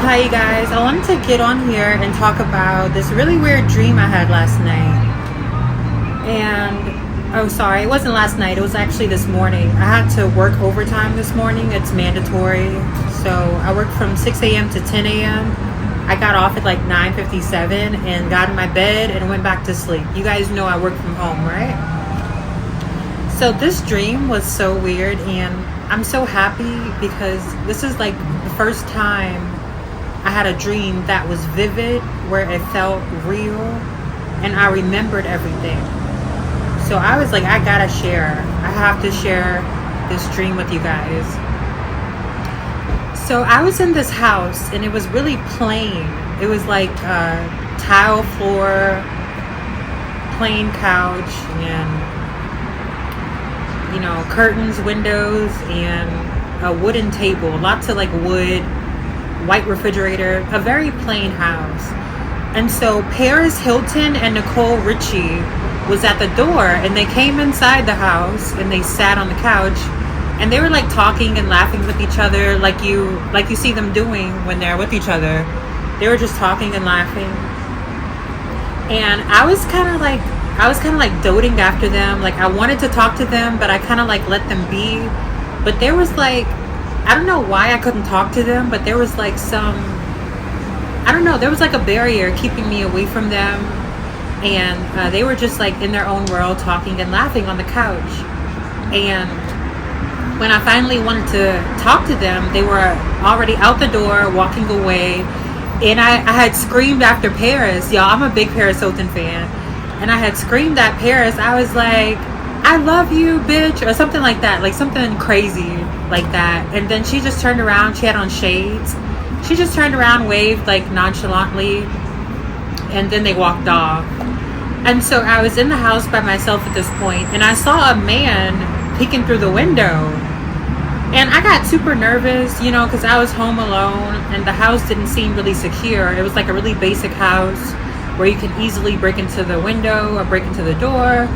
Hi, you guys. I wanted to get on here and talk about this really weird dream I had last night. Oh, sorry, it wasn't last night. It was actually this morning. I had to work overtime this morning. It's mandatory. So I worked from 6 a.m. to 10 a.m. I got off at like 9:57 and got in my bed and went back to sleep. You guys know I work from home, right? So this dream was so weird, and I'm so happy because this is like the first time I had a dream that was vivid, where it felt real and I remembered everything. So I was like, I gotta share. I have to share this dream with you guys. So I was in this house and it was really plain. It was like tile floor, plain couch, and curtains, windows, and a wooden table. Lots of like wood, white refrigerator, a very plain house. And so Paris Hilton and Nicole Richie was at the door, and they came inside the house and they sat on the couch, and they were like talking and laughing with each other, like you see them doing when they're with each other. They were just talking and laughing. And I was kind of like doting after them. Like I wanted to talk to them, but I kind of like let them be. But there was like, I don't know why I couldn't talk to them, but there was like there was like a barrier keeping me away from them. And they were just like in their own world, talking and laughing on the couch. And when I finally wanted to talk to them, they were already out the door, walking away. And I had screamed after Paris. Y'all, I'm a big Paris Hilton fan. And I had screamed at Paris. I was like, I love you, bitch, or something like that. Like something crazy like that. And then she just turned around. She had on shades. She just turned around, waved like nonchalantly, and then they walked off. And so I was in the house by myself at this point, and I saw a man peeking through the window. And I got super nervous, because I was home alone and the house didn't seem really secure. It was like a really basic house where you can easily break into the window or break into the door.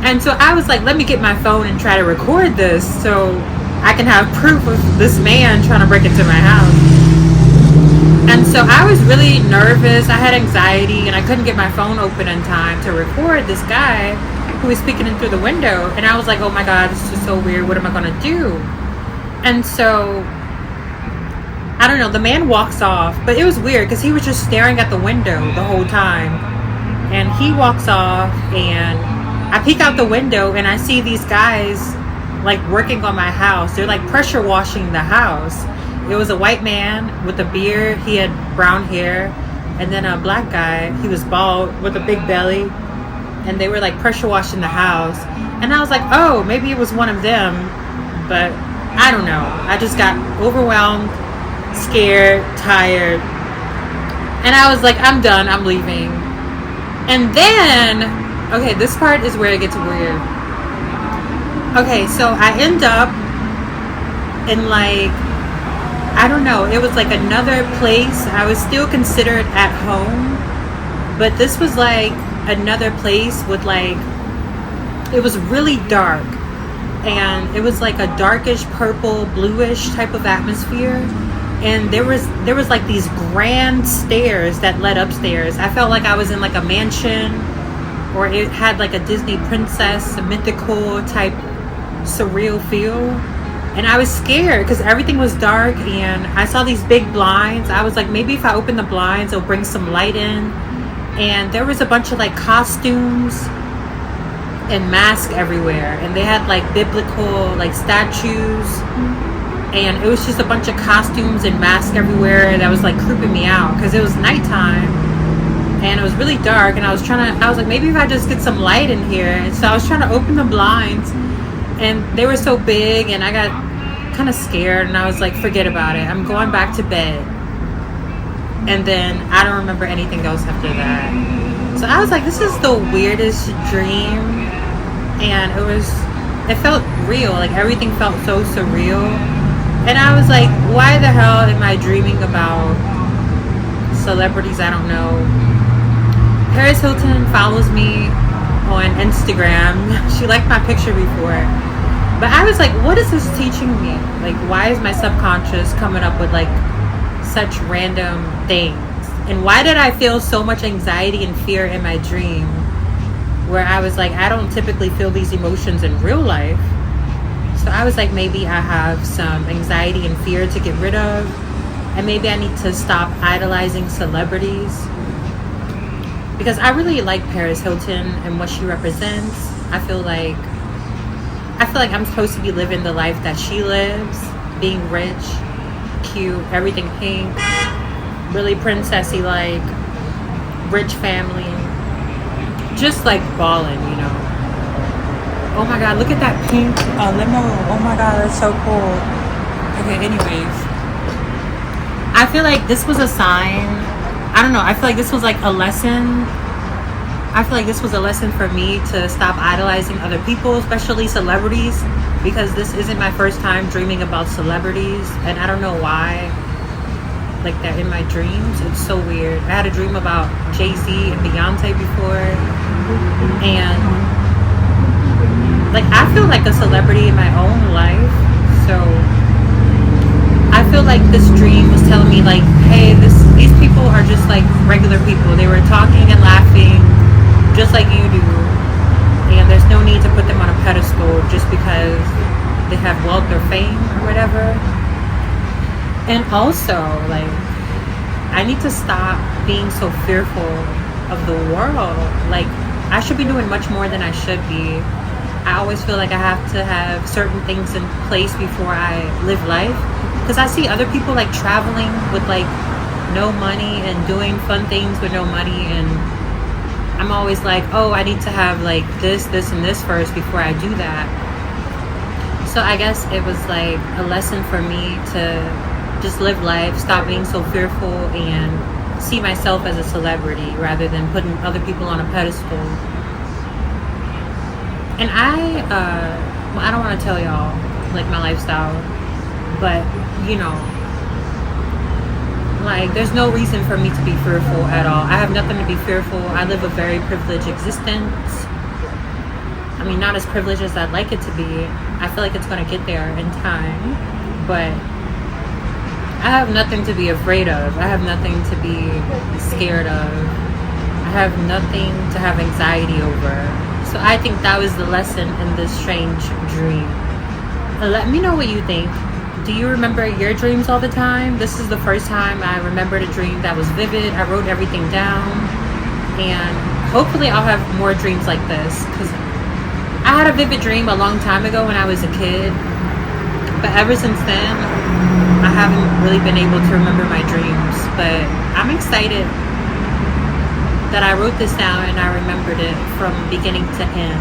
And so I was like, let me get my phone and try to record this so I can have proof of this man trying to break into my house. And so I was really nervous. I had anxiety and I couldn't get my phone open in time to record this guy who was peeking in through the window. And I was like, oh my God, this is so weird. What am I going to do? And so, I don't know, the man walks off, but it was weird because he was just staring at the window the whole time. And he walks off, and I peek out the window and I see these guys like working on my house. They're like pressure washing the house. It was a white man with a beard. He had brown hair. And then a black guy. He was bald with a big belly. And they were like pressure washing the house. And I was like, oh, maybe it was one of them. But I don't know. I just got overwhelmed, scared, tired. And I was like, I'm done. I'm leaving. And then, okay, this part is where it gets weird. Okay, so I end up in like, I don't know, it was like another place. I was still considered at home, but this was like another place with like, it was really dark, and it was like a darkish purple, bluish type of atmosphere. And there was like these grand stairs that led upstairs. I felt like I was in like a mansion, or it had like a Disney princess, a mythical type surreal feel. And I was scared because everything was dark, and I saw these big blinds. I was like, maybe if I open the blinds, it'll bring some light in. And there was a bunch of like costumes and masks everywhere. And they had like biblical like statues. And it was just a bunch of costumes and masks everywhere that was like creeping me out because it was nighttime. And it was really dark. And I was like, maybe if I just get some light in here. And so I was trying to open the blinds. And they were so big, and I got kind of scared, and I was like, forget about it. I'm going back to bed. And then I don't remember anything else after that. So I was like, this is the weirdest dream. And it felt real. Like everything felt so surreal. And I was like, why the hell am I dreaming about celebrities I don't know? Paris Hilton follows me on Instagram. She liked my picture before. But I was like, what is this teaching me? Like, why is my subconscious coming up with like such random things? And why did I feel so much anxiety and fear in my dream, where I was like, I don't typically feel these emotions in real life? So I was like, maybe I have some anxiety and fear to get rid of, and maybe I need to stop idolizing celebrities, because I really like Paris Hilton and what she represents. I feel like I'm supposed to be living the life that she lives, being rich, cute, everything pink, really princessy, like rich family, just like balling, you know. Oh my god, look at that pink limo. Oh my god, that's so cool. Okay, anyways, I feel like this was a sign. I don't know, I feel like this was like a lesson. I feel like this was a lesson for me to stop idolizing other people, especially celebrities, because this isn't my first time dreaming about celebrities, and I don't know why. Like, they're in my dreams. It's so weird. I had a dream about Jay-Z and Beyonce before, and like, I feel like a celebrity in my own life. So I feel like this dream was telling me, like, hey, these people are just like regular people. They were talking and laughing just like you do, and there's no need to put them on a pedestal just because they have wealth or fame or whatever. And also, like, I need to stop being so fearful of the world. Like, I should be doing much more than I should be. I always feel like I have to have certain things in place before I live life, because I see other people like traveling with like no money and doing fun things with no money, and I'm always like, oh, I need to have like this and this first before I do that. So I guess it was like a lesson for me to just live life, stop being so fearful, and see myself as a celebrity rather than putting other people on a pedestal. And I don't want to tell y'all like my lifestyle, but you know, like, there's no reason for me to be fearful at all. I have nothing to be fearful. I live a very privileged existence. I mean, not as privileged as I'd like it to be. I feel like it's going to get there in time, but I have nothing to be afraid of. I have nothing to be scared of. I have nothing to have anxiety over. So I think that was the lesson in this strange dream. Let me know what you think. Do you remember your dreams all the time? This is the first time I remembered a dream that was vivid. I wrote everything down, and hopefully I'll have more dreams like this, because I had a vivid dream a long time ago when I was a kid, but ever since then I haven't really been able to remember my dreams. But I'm excited that I wrote this down and I remembered it from beginning to end.